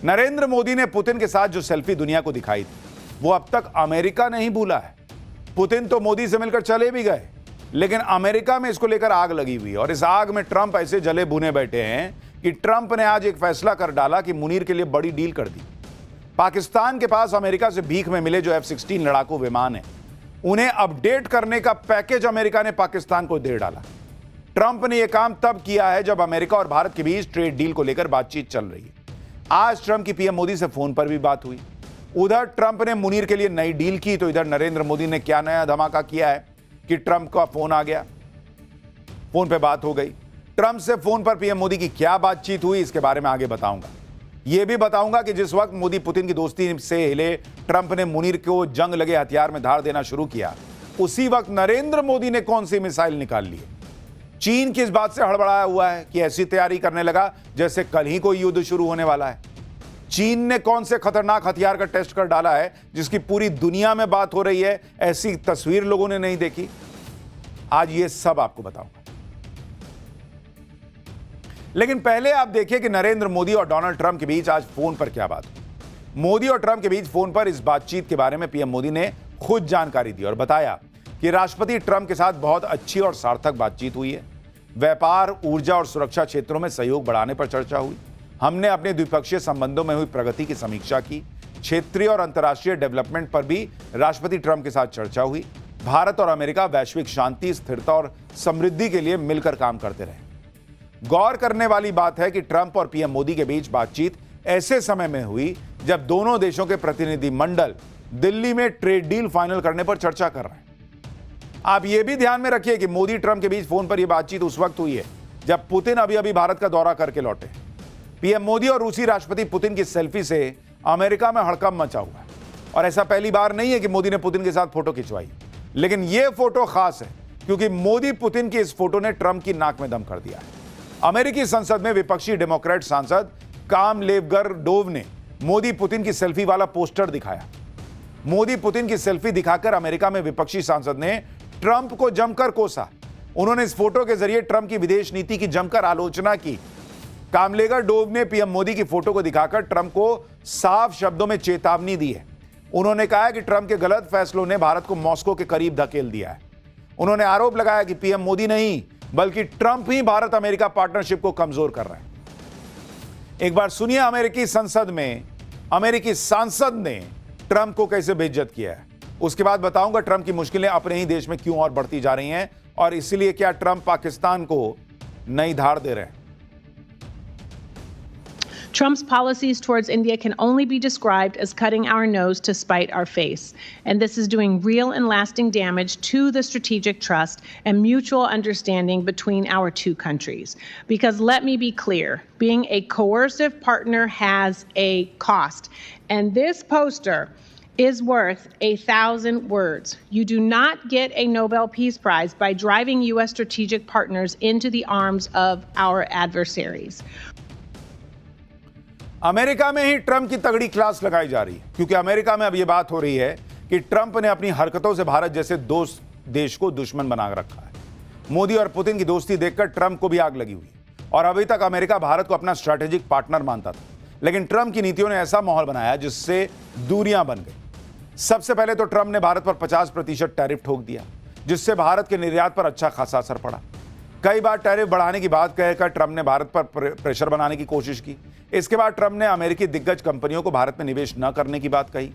नरेंद्र मोदी ने पुतिन के साथ जो सेल्फी दुनिया को दिखाई थी, वो अब तक अमेरिका नहीं भूला है। पुतिन तो मोदी से मिलकर चले भी गए, लेकिन अमेरिका में इसको लेकर आग लगी हुई है और इस आग में ट्रंप ऐसे जले भुने बैठे हैं कि ट्रंप ने आज एक फैसला कर डाला कि मुनीर के लिए बड़ी डील कर दी। पाकिस्तान के पास अमेरिका से भीख में मिले जो F-16 लड़ाकू विमान है, उन्हें अपडेट करने का पैकेज अमेरिका ने पाकिस्तान को दे डाला। ट्रंप ने यह काम तब किया है जब अमेरिका और भारत के बीच ट्रेड डील को लेकर बातचीत चल रही है। आज ट्रंप की पीएम मोदी से फोन पर भी बात हुई। उधर ट्रंप ने मुनीर के लिए नई डील की, तो इधर नरेंद्र मोदी ने क्या नया धमाका किया है कि ट्रंप का फोन आ गया, फोन पे बात हो गई। ट्रंप से फोन पर पीएम मोदी की क्या बातचीत हुई, इसके बारे में आगे बताऊंगा। यह भी बताऊंगा कि जिस वक्त मोदी पुतिन की दोस्ती से हिले ट्रंप ने मुनीर को जंग लगे हथियार में धार देना शुरू किया, उसी वक्त नरेंद्र मोदी ने कौन सी मिसाइल निकाल ली। चीन किस बात से हड़बड़ाया हुआ है कि ऐसी तैयारी करने लगा जैसे कल ही कोई युद्ध शुरू होने वाला है। चीन ने कौन से खतरनाक हथियार का टेस्ट कर डाला है जिसकी पूरी दुनिया में बात हो रही है, ऐसी तस्वीर लोगों ने नहीं देखी। आज ये सब आपको बताऊंगा, लेकिन पहले आप देखिए कि नरेंद्र मोदी और डोनाल्ड ट्रंप के बीच आज फोन पर क्या बात हुई। मोदी और ट्रंप के बीच फोन पर इस बातचीत के बारे में पीएम मोदी ने खुद जानकारी दी और बताया कि राष्ट्रपति ट्रंप के साथ बहुत अच्छी और सार्थक बातचीत हुई है। व्यापार, ऊर्जा और सुरक्षा क्षेत्रों में सहयोग बढ़ाने पर चर्चा हुई। हमने अपने द्विपक्षीय संबंधों में हुई प्रगति की समीक्षा की। क्षेत्रीय और अंतर्राष्ट्रीय डेवलपमेंट पर भी राष्ट्रपति ट्रंप के साथ चर्चा हुई। भारत और अमेरिका वैश्विक शांति, स्थिरता और समृद्धि के लिए मिलकर काम करते रहे। गौर करने वाली बात है कि ट्रंप और पीएम मोदी के बीच बातचीत ऐसे समय में हुई जब दोनों देशों के प्रतिनिधि मंडल दिल्ली में ट्रेड डील फाइनल करने पर चर्चा कर रहे हैं। आप यह भी ध्यान में रखिए कि मोदी ट्रंप के बीच फोन पर यह बातचीत उस वक्त हुई है जब पुतिन अभी भारत का दौरा करके लौटे। पीएम मोदी और रूसी राष्ट्रपति पुतिन की सेल्फी से अमेरिका में हड़कंप मचा हुआ है और ऐसा पहली बार नहीं है कि मोदी ने पुतिन के साथ फोटो खिंचवाई, लेकिन यह फोटो खास है क्योंकि मोदी पुतिन की इस फोटो ने ट्रंप की नाक में दम कर दिया है। अमेरिकी संसद में विपक्षी डेमोक्रेट सांसद कामलेवगरडोव ने मोदी पुतिन की सेल्फी वाला पोस्टर दिखाया। मोदी पुतिन की सेल्फी दिखाकर अमेरिका में विपक्षी सांसद ने ट्रंप को जमकर कोसा। उन्होंने इस फोटो के जरिए ट्रंप की विदेश नीति की जमकर आलोचना की। कामलेवगरडोव ने पीएम मोदी की फोटो को दिखाकर ट्रंप को साफ शब्दों में चेतावनी दी है। उन्होंने कहा कि ट्रंप के गलत फैसलों ने भारत को मॉस्को के करीब धकेल दिया है। उन्होंने आरोप लगाया कि पीएम मोदी नहीं बल्कि ट्रंप ही भारत अमेरिका पार्टनरशिप को कमजोर कर रहे हैं। एक बार सुनिए अमेरिकी संसद में अमेरिकी सांसद ने ट्रंप को कैसे बेइज्जत किया है। उसके बाद बताऊंगा ट्रंप की मुश्किलें अपने ही देश में क्यों और बढ़ती जा रही हैं और इसलिए क्या ट्रंप पाकिस्तान को नई धार दे रहे हैं। Trump's policies towards India can only be described as cutting our nose to spite our face. And this is doing real and lasting damage to the strategic trust and mutual understanding between our two countries. Because let me be clear, being a coercive partner has a cost. And this poster is worth 1,000 words. You do not get a Nobel Peace Prize by driving U.S. strategic partners into the arms of our adversaries. America में ही Trump की तगड़ी class लगाई जा रही है क्योंकि America में अब यह बात हो रही है कि ट्रंप ने अपनी हरकतों से भारत जैसे दोस्त देश को दुश्मन बना रखा है। मोदी और पुतिन की दोस्ती देखकर ट्रंप को भी आग लगी हुई और अभी तक अमेरिका भारत को अपना स्ट्रैटेजिक पार्टनर मानता था, लेकिन ट्रंप की नीतियों ने ऐसा माहौल बनाया जिससे दूरियां बन गई। सबसे पहले तो ट्रंप ने भारत पर 50% टैरिफ ठोक दिया, जिससे भारत के निर्यात पर अच्छा खासा असर पड़ा। कई बार टैरिफ बढ़ाने की बात कहकर ट्रंप ने भारत पर प्रेशर बनाने की कोशिश की। इसके बाद ट्रंप ने अमेरिकी दिग्गज कंपनियों को भारत में निवेश न करने की बात कही।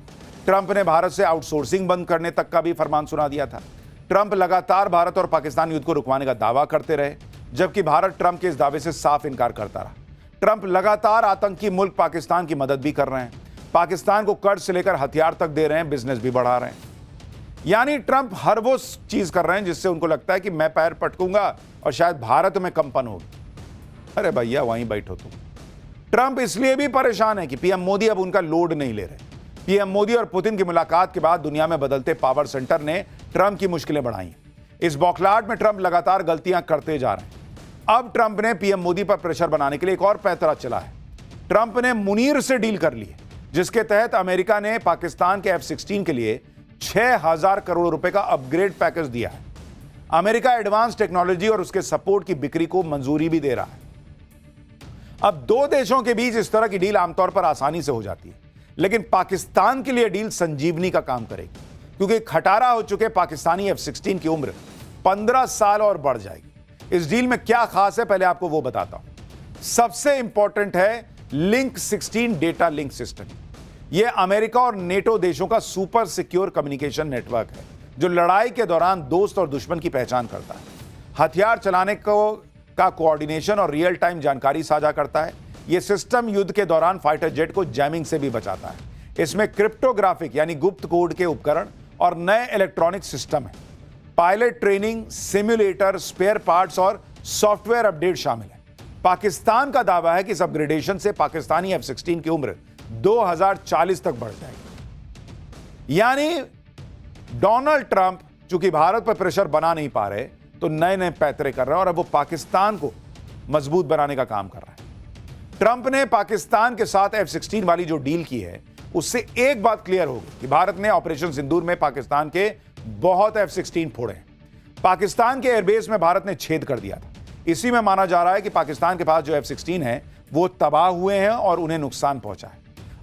ट्रंप ने भारत से आउटसोर्सिंग बंद करने तक का भी फरमान सुना दिया था। ट्रंप लगातार भारत और पाकिस्तान युद्ध को रुकवाने का दावा करते रहे, जबकि भारत ट्रंप के इस दावे से साफ इनकार करता रहा। ट्रंप लगातार आतंकी मुल्क पाकिस्तान की मदद भी कर रहे हैं, पाकिस्तान को कर्ज से लेकर हथियार तक दे रहे हैं, बिजनेस भी बढ़ा रहे हैं। यानी ट्रंप हर वो चीज कर रहे हैं जिससे उनको लगता है कि मैं पैर पटकूंगा और शायद भारत में कंपन होगी। अरे भैया वहीं बैठो तुम। ट्रंप इसलिए भी परेशान है कि पीएम मोदी अब उनका लोड नहीं ले रहे। पीएम मोदी और पुतिन की मुलाकात के बाद दुनिया में बदलते पावर सेंटर ने ट्रंप की मुश्किलें बढ़ाई। इस बौखलाहट में ट्रंप लगातार गलतियां करते जा रहे हैं। अब ट्रंप ने पीएम मोदी पर प्रेशर बनाने के लिए एक और पैंतरा चला है। ट्रंप ने मुनीर से डील कर ली है, जिसके तहत अमेरिका ने पाकिस्तान के F-16 के लिए 6,000 करोड़ रुपए का अपग्रेड पैकेज दिया है। अमेरिका एडवांस टेक्नोलॉजी और उसके सपोर्ट की बिक्री को मंजूरी भी दे रहा है। अब दो देशों के बीच इस तरह की डील आमतौर पर आसानी से हो जाती है, लेकिन पाकिस्तान के लिए डील संजीवनी का काम करेगी, क्योंकि खटारा हो चुके पाकिस्तानी F-16 की उम्र 15 साल और बढ़ जाएगी। इस डील में क्या खास है, पहले आपको वो बताता हूं। सबसे इंपॉर्टेंट है लिंक 16 डेटा लिंक सिस्टम। यह अमेरिका और नेटो देशों का सुपर सिक्योर कम्युनिकेशन नेटवर्क है, जो लड़ाई के दौरान दोस्त और दुश्मन की पहचान करता है, हथियार चलाने का कोऑर्डिनेशन और रियल टाइम जानकारी साझा करता है। यह सिस्टम युद्ध के दौरान फाइटर जेट को जैमिंग से भी बचाता है। इसमें क्रिप्टोग्राफिक यानी गुप्त कोड के उपकरण और नए इलेक्ट्रॉनिक सिस्टम है। Pilot training, simulator, spare parts और सॉफ्टवेयर अपडेट शामिल है। पाकिस्तान का दावा है कि इस अपग्रेडेशन से पाकिस्तानी F-16 की उम्र 2040 तक बढ़ जाएगी। यानी डोनाल्ड ट्रंप चूंकि भारत पर प्रेशर बना नहीं पा रहे, तो नए नए पैतरे कर रहे हैं और अब वो पाकिस्तान को मजबूत बनाने का काम कर रहा है। ट्रंप ने पाकिस्तान के साथ F-16 वाली जो डील की है, उससे एक बात क्लियर होगी कि भारत ने ऑपरेशन सिंदूर में पाकिस्तान के बहुत F-16 फोड़े हैं। पाकिस्तान के एयरबेस में भारत ने छेद कर दिया था। इसी में माना जा रहा है कि पाकिस्तान के पास जो F-16 है वो तबाह हुए हैं और उन्हें नुकसान पहुंचा है।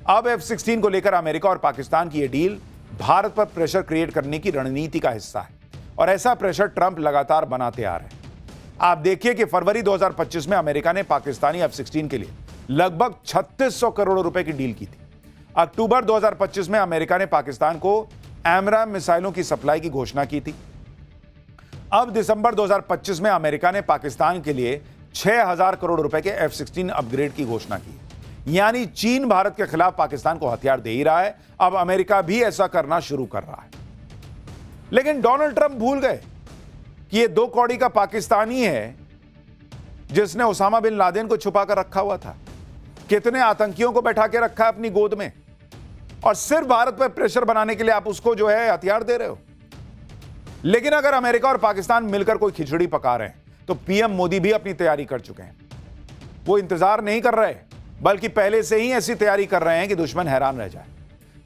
अब F-16 को लेकर अमेरिका और पाकिस्तान की यह डील भारत पर प्रेशर क्रिएट करने की रणनीति का हिस्सा है और ऐसा प्रेशर ट्रंप लगातार बनाते आ रहे हैं। आप देखिए कि फरवरी 2025 में अमेरिका ने पाकिस्तानी F-16 के लिए लगभग 3600 करोड़ रुपए की डील की थी। अक्टूबर 2025 में अमेरिका ने पाकिस्तान को एमराम मिसाइलों की सप्लाई की घोषणा की थी। अब दिसंबर 2025 में अमेरिका ने पाकिस्तान के लिए 6000 करोड़ रुपए के F-16 अपग्रेड की घोषणा की। यानी चीन भारत के खिलाफ पाकिस्तान को हथियार दे ही रहा है, अब अमेरिका भी ऐसा करना शुरू कर रहा है। लेकिन डोनाल्ड ट्रंप भूल गए कि ये दो कौड़ी का पाकिस्तानी है जिसने ओसामा बिन लादेन को छुपा कर रखा हुआ था, कितने आतंकियों को बैठा के रखा है अपनी गोद में, और सिर्फ भारत पर प्रेशर बनाने के लिए आप उसको जो है हथियार दे रहे हो। लेकिन अगर अमेरिका और पाकिस्तान मिलकर कोई खिचड़ी पका रहे हैं, तो पीएम मोदी भी अपनी तैयारी कर चुके हैं। वो इंतजार नहीं कर रहे, बल्कि पहले से ही ऐसी तैयारी कर रहे हैं कि दुश्मन हैरान रह जाए।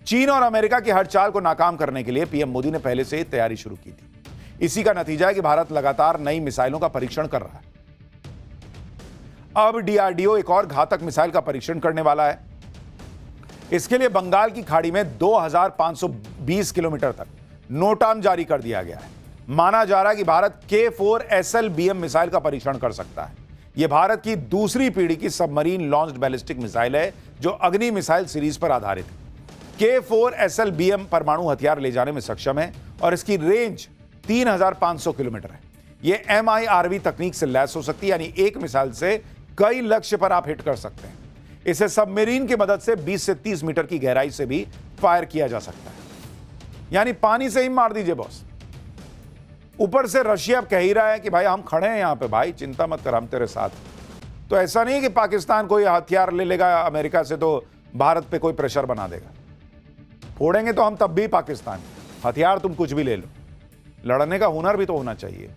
चीन और अमेरिका की हर चाल को नाकाम करने के लिए पीएम मोदी ने पहले से ही तैयारी शुरू की थी। इसी का नतीजा है कि भारत लगातार नई मिसाइलों का परीक्षण कर रहा है। अब डीआरडीओ एक और घातक मिसाइल का परीक्षण करने वाला है। इसके लिए बंगाल की खाड़ी में 2520 किलोमीटर तक नोटाम जारी कर दिया गया है। माना जा रहा है कि भारत K4 SLBM मिसाइल का परीक्षण कर सकता है। यह भारत की दूसरी पीढ़ी की सबमरीन लॉन्च्ड बैलिस्टिक मिसाइल है, जो अग्नि मिसाइल सीरीज पर आधारित है। K4 SLBM परमाणु हथियार ले जाने में सक्षम है और इसकी रेंज 3500 किलोमीटर है। यह MIRV तकनीक से लैस हो सकती है, यानी एक मिसाइल से कई लक्ष्य पर आप हिट कर सकते हैं। इसे सबमरीन की मदद से 20 से 30 मीटर की गहराई से भी फायर किया जा सकता है, यानी पानी से ही मार दीजिए बॉस। ऊपर से रशिया कह ही रहा है कि भाई हम खड़े हैं यहां पे, भाई चिंता मत कर, हम तेरे साथ। तो ऐसा नहीं कि पाकिस्तान कोई हथियार ले लेगा अमेरिका से तो भारत पे कोई प्रेशर बना देगा। फोड़ेंगे तो हम तब भी पाकिस्तान, हथियार तुम कुछ भी ले लो, लड़ने का हुनर भी तो होना चाहिए।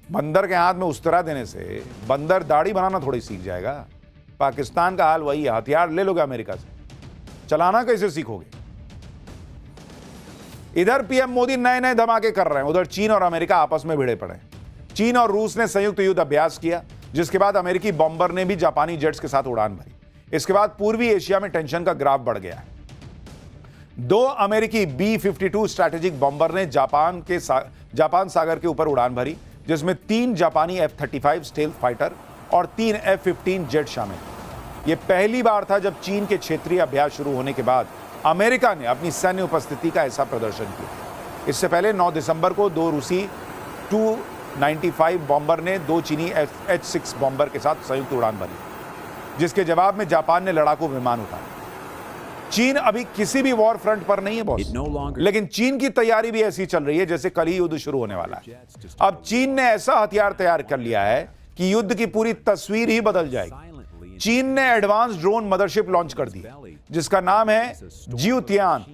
बंदर के हाथ में उस्तरा देने से बंदर दाढ़ी बनाना थोड़ी सीख जाएगा। पाकिस्तान का हाल वही है, हथियार ले लोगे अमेरिका से, चलाना कैसे सीखोगे। इधर पीएम मोदी नए नए धमाके कर रहे हैं, उधर चीन और अमेरिका आपस में भिड़े पड़े। चीन और रूस ने संयुक्त युद्ध अभ्यास किया, जिसके बाद अमेरिकी बॉम्बर ने भी जापानी जेट्स के साथ उड़ान भरी। इसके बाद पूर्वी एशिया में टेंशन का ग्राफ बढ़ गया है। दो अमेरिकी B-52 स्ट्रैटेजिक बॉम्बर ने जापान सागर के ऊपर उड़ान भरी, जिसमें 3 जापानी F-35 स्टेल्थ फाइटर और 3 F-15 जेट शामिल। यह पहली बार था जब चीन के क्षेत्रीय अभ्यास शुरू होने के बाद अमेरिका ने अपनी सैन्य उपस्थिति का ऐसा प्रदर्शन किया। इससे पहले 9 दिसंबर को 2 रूसी Tu-95 बॉम्बर ने 2 चीनी H-6 बॉम्बर के साथ संयुक्त उड़ान भरी, जिसके जवाब में जापान ने लड़ाकू विमान उतारे। चीन अभी किसी भी वॉर फ्रंट पर नहीं है बॉस, लेकिन चीन की तैयारी भी ऐसी चल रही है जैसे कल ही युद्ध शुरू होने वाला है। अब चीन ने ऐसा हथियार तैयार कर लिया है कि युद्ध की पूरी तस्वीर ही बदल जाएगी। चीन ने एडवांस ड्रोन मदरशिप लॉन्च कर दी, जिसका नाम है जियोतियान।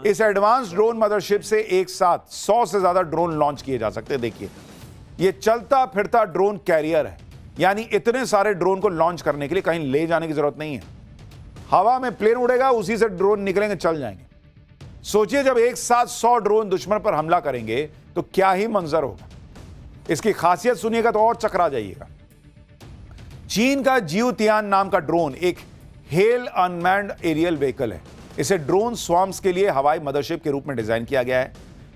इस एडवांस ड्रोन मदरशिप से एक साथ 100 से ज्यादा ड्रोन लॉन्च किए जा सकते हैं। देखिए, यह चलता फिरता ड्रोन कैरियर है, यानी इतने सारे ड्रोन को लॉन्च करने के लिए कहीं ले जाने की जरूरत नहीं है। हवा में प्लेन उड़ेगा, उसी से ड्रोन निकलेंगे, चल जाएंगे। सोचिए जब एक साथ 100 ड्रोन दुश्मन पर हमला करेंगे तो क्या ही मंजर होगा। इसकी खासियत सुनिएगा तो और चकरा जाइएगा। चीन का जियोतियान नाम का ड्रोन एक हेल अनमैन्ड एरियल व्हीकल है। इसे ड्रोन स्वॉर्म्स के लिए हवाई मदरशिप के रूप में डिजाइन किया गया है।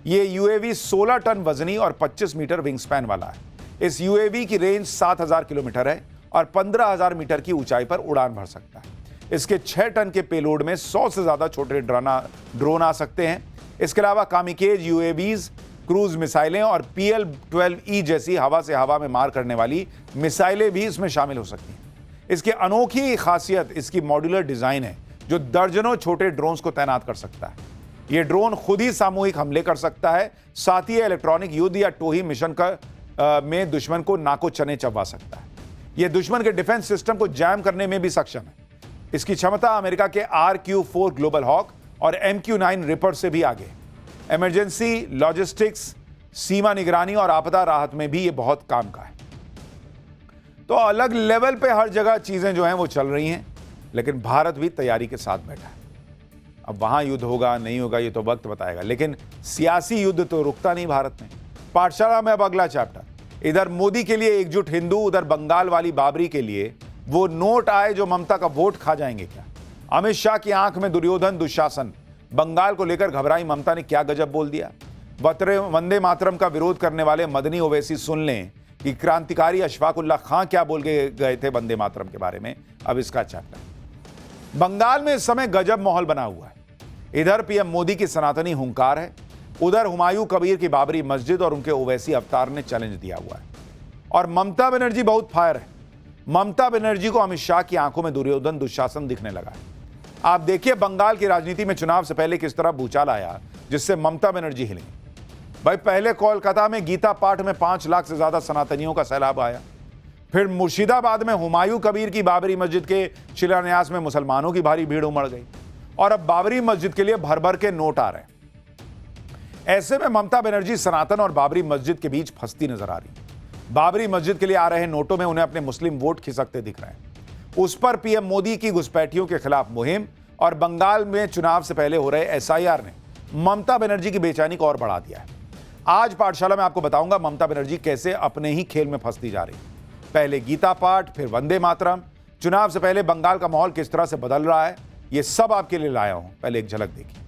यह यूएवी 16 टन वजनी और 25 मीटर विंग स्पैन वाला है। इस यूएवी की रेंज 7000 किलोमीटर है और 15000 मीटर की ऊंचाई पर उड़ान भर सकता है। इसके 6 टन के पेलोड में 100 से ज्यादा छोटे ड्रोन आ सकते हैं। इसके अलावा कामिकेज यूएवीज, क्रूज मिसाइलें और PL-12E जैसी हवा से हवा में मार करने वाली मिसाइलें भी इसमें शामिल हो सकती हैं। इसकी अनोखी खासियत इसकी मॉड्यूलर डिजाइन है, जो दर्जनों छोटे ड्रोन्स को तैनात कर सकता है। यह ड्रोन खुद ही सामूहिक हमले कर सकता है, साथ ही इलेक्ट्रॉनिक युद्ध या टोही मिशन में दुश्मन को नाको चने चबा सकता है। यह दुश्मन के डिफेंस सिस्टम को जैम करने में भी सक्षम है। इसकी क्षमता अमेरिका के RQ-4 ग्लोबल हॉक और MQ-9 रिपर से भी आगे है। इमरजेंसी, लॉजिस्टिक्स, सीमा निगरानी और आपदा राहत में भी यह बहुत काम का है। तो अलग लेवल पे हर जगह चीजें जो हैं वो चल रही हैं, लेकिन भारत भी तैयारी के साथ बैठा है। अब वहां युद्ध होगा नहीं होगा ये तो वक्त बताएगा, लेकिन सियासी युद्ध तो रुकता नहीं भारत में। पाठशाला में अब अगला चैप्टर, इधर मोदी के लिए एकजुट हिंदू, उधर बंगाल वाली बाबरी के लिए वो नोट आए जो ममता का वोट खा जाएंगे क्या? अमित शाह की आंख में दुर्योधन दुशासन। बंगाल को लेकर घबराई ममता ने क्या गजब बोल दिया। वंदे मातरम का विरोध करने वाले मदनी ओवैसी सुन लें कि क्रांतिकारी अशफाकुल्ला खां क्या बोल गए थे वंदे मातरम के बारे में। अब इसका चैप्टर। बंगाल में इस समय गजब माहौल बना हुआ है। इधर पीएम मोदी की सनातनी हुंकार है, उधर हुमायूं कबीर की बाबरी मस्जिद और उनके ओवैसी अवतार ने चैलेंज दिया हुआ है। और ममता बनर्जी बहुत फायर है। ममता बनर्जी को अमित शाह की आंखों में दुर्योधन दुशासन दिखने लगा है। आप देखिए बंगाल की राजनीति में चुनाव से पहले किस तरह भूचाल आया, जिससे ममता बनर्जी हिली। भाई पहले कोलकाता में गीता पाठ में 5 लाख से ज्यादा सनातनियों का सैलाब आया। फिर मुर्शिदाबाद में हुमायूं कबीर की बाबरी मस्जिद के शिलान्यास में मुसलमानों की भारी भीड़ उमड़ गई। और अब बाबरी मस्जिद के लिए भर भर के नोट आ रहे हैं। ऐसे में ममता बनर्जी सनातन और बाबरी मस्जिद के बीच फंसती नजर आ रही। बाबरी मस्जिद के लिए आ रहे नोटों में उन्हें अपने मुस्लिम वोट खिसकते दिख रहे हैं। उस पर पीएम मोदी की घुसपैठियों के खिलाफ मुहिम और बंगाल में चुनाव से पहले हो रहे SIR ने ममता बनर्जी की बेचैनी को और बढ़ा दिया है। आज पाठशाला में आपको बताऊंगा ममता बनर्जी कैसे अपने ही खेल में फंसती जा रही। पहले गीता पाठ, फिर वंदे मातरम। चुनाव से पहले बंगाल का माहौल किस तरह से बदल रहा है, यह सब आपके लिए लाया हूं। पहले एक झलक देखिए।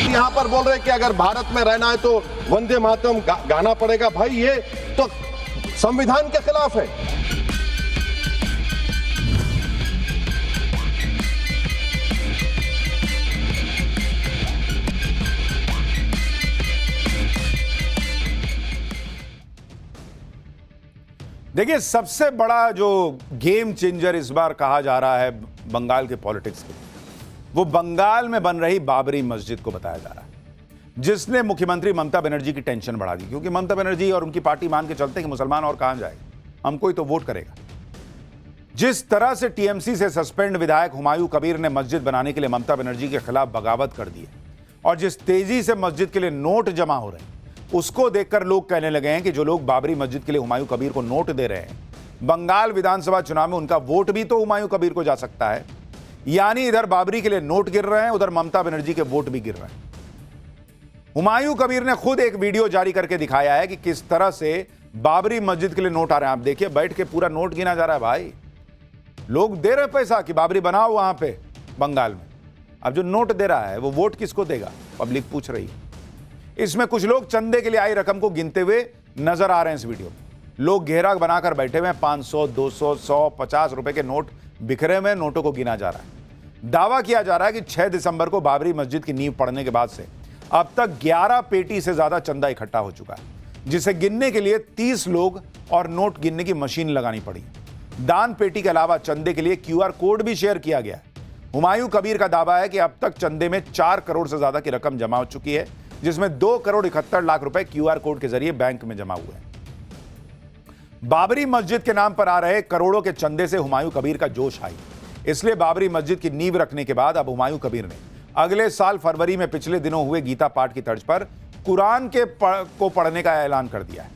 यहाँ पर बोल रहे हैं कि अगर भारत में रहना है तो वंदे मातरम गाना पड़ेगा। भाई ये तो संविधान के खिलाफ है। देखिए सबसे बड़ा जो गेम चेंजर इस बार कहा जा रहा है बंगाल के पॉलिटिक्स में, वो बंगाल में बन रही बाबरी मस्जिद को बताया जा रहा है, जिसने मुख्यमंत्री ममता बनर्जी की टेंशन बढ़ा दी। क्योंकि ममता बनर्जी और उनकी पार्टी मान के चलते कि मुसलमान और कहां जाएगा, हमको ही तो वोट करेगा। जिस तरह से टीएमसी से सस्पेंड विधायक हुमायूं कबीर ने मस्जिद बनाने के लिए ममता बनर्जी के खिलाफ बगावत कर दी है, और जिस तेजी से मस्जिद के लिए नोट जमा हो रहे हैं, उसको देखकर लोग कहने लगे हैं कि जो लोग बाबरी मस्जिद के लिए हुमायूं कबीर को नोट दे रहे हैं, बंगाल विधानसभा चुनाव में उनका वोट भी तो हुमायूं कबीर को जा सकता है। यानी इधर बाबरी के लिए नोट गिर रहे हैं, उधर ममता बनर्जी के वोट भी गिर रहे हैं। हुमायूं कबीर ने खुद एक वीडियो जारी करके दिखाया है कि किस तरह से बाबरी मस्जिद के लिए नोट आ रहे हैं। आप देखिए बैठ के पूरा नोट गिना जा रहा है। भाई लोग दे रहे पैसा कि बाबरी बनाओ वहां पे बंगाल में। अब जो नोट दे रहा है वो वोट किसको देगा, पब्लिक पूछ रही है। इसमें कुछ लोग चंदे के लिए आई रकम को गिनते हुए नजर आ रहे हैं। इस वीडियो में लोग घेरा बनाकर बैठे हुए हैं। 500, 200, 100, 50 रुपए के नोट बिखरे हुए नोटों को गिना जा रहा है। दावा किया जा रहा है कि 6 दिसंबर को बाबरी मस्जिद की नींव पड़ने के बाद से अब तक 11 पेटी से ज्यादा चंदा इकट्ठा हो चुका है, जिसे गिनने के लिए 30 लोग और नोट गिनने की मशीन लगानी पड़ी। दान पेटी के अलावा चंदे के लिए QR कोड भी शेयर किया गया है। हुमायूं कबीर का दावा है कि अब तक चंदे में 4 करोड़ से ज्यादा की रकम जमा हो चुकी है, जिसमें 2 करोड़ 71 लाख रुपए QR कोड के जरिए बैंक में जमा हुए हैं। बाबरी मस्जिद के नाम पर आ रहे करोड़ों के चंदे से हुमायूं कबीर का जोश आई। इसलिए बाबरी मस्जिद की नींव रखने के बाद अब हुमायूं कबीर ने अगले साल फरवरी में पिछले दिनों हुए गीता पाठ की तर्ज पर कुरान को पढ़ने का ऐलान कर दिया है।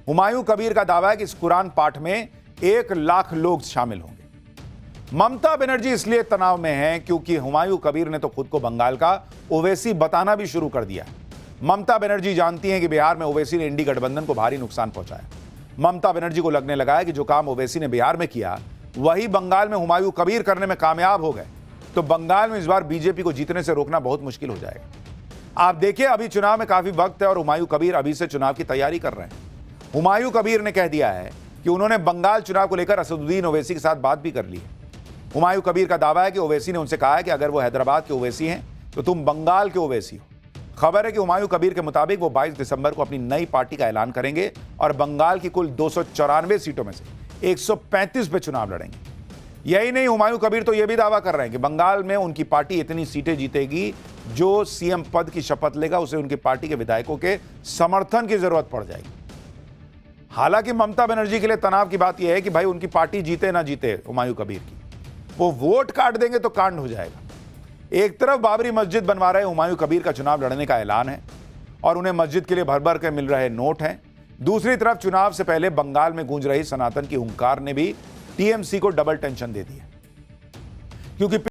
हुमायूं कबीर का दावा है कि इस कुरान पाठ में 1 लाख लोग शामिल होंगे। ममता बनर्जी इसलिए तनाव में हैं क्योंकि हुमायूं कबीर ने तो खुद को बंगाल का ओवैसी बताना भी शुरू कर दिया है। ममता बनर्जी जानती हैं कि बिहार में ओवैसी ने इंडी गठबंधन को भारी नुकसान पहुंचाया। ममता बनर्जी को लगने लगा है कि जो काम ओवैसी ने बिहार में किया वही बंगाल में हुमायूं कबीर करने में कामयाब हो गए, तो बंगाल में इस बार बीजेपी को जीतने से रोकना बहुत मुश्किल हो जाएगा। आप देखिए, अभी चुनाव में काफी वक्त है और हुमायूं कबीर अभी से चुनाव की तैयारी कर रहे हैं। हुमायूं कबीर ने कह दिया है कि उन्होंने बंगाल चुनाव को लेकर असदुद्दीन ओवैसी के साथ बात भी कर ली है। हुमायूं कबीर का दावा है कि ओवैसी ने उनसे कहा है कि अगर वो हैदराबाद के ओवैसी हैं तो तुम बंगाल के ओवैसी हो। खबर है कि हुमायूं कबीर के मुताबिक वो 22 दिसंबर को अपनी नई पार्टी का ऐलान करेंगे और बंगाल की कुल 294 सीटों में से 135 पे चुनाव लड़ेंगे। यही नहीं, हुमायूं कबीर तो यह भी दावा कर रहे हैं कि बंगाल में उनकी पार्टी इतनी सीटें जीतेगी, जो सीएम पद की शपथ लेगा उसे उनकी पार्टी के विधायकों के समर्थन की जरूरत पड़ जाएगी। हालांकि ममता बनर्जी के लिए तनाव की बात यह है कि भाई उनकी पार्टी जीते ना जीते हुमायूं कबीर की, वो वोट काट देंगे तो कांड हो जाएगा। एक तरफ बाबरी मस्जिद बनवा रहे हुमायूं कबीर का चुनाव लड़ने का ऐलान है और उन्हें मस्जिद के लिए भर भर के मिल रहे नोट हैं। दूसरी तरफ चुनाव से पहले बंगाल में गूंज रही सनातन की हुंकार ने भी टीएमसी को डबल टेंशन दे दी है, क्योंकि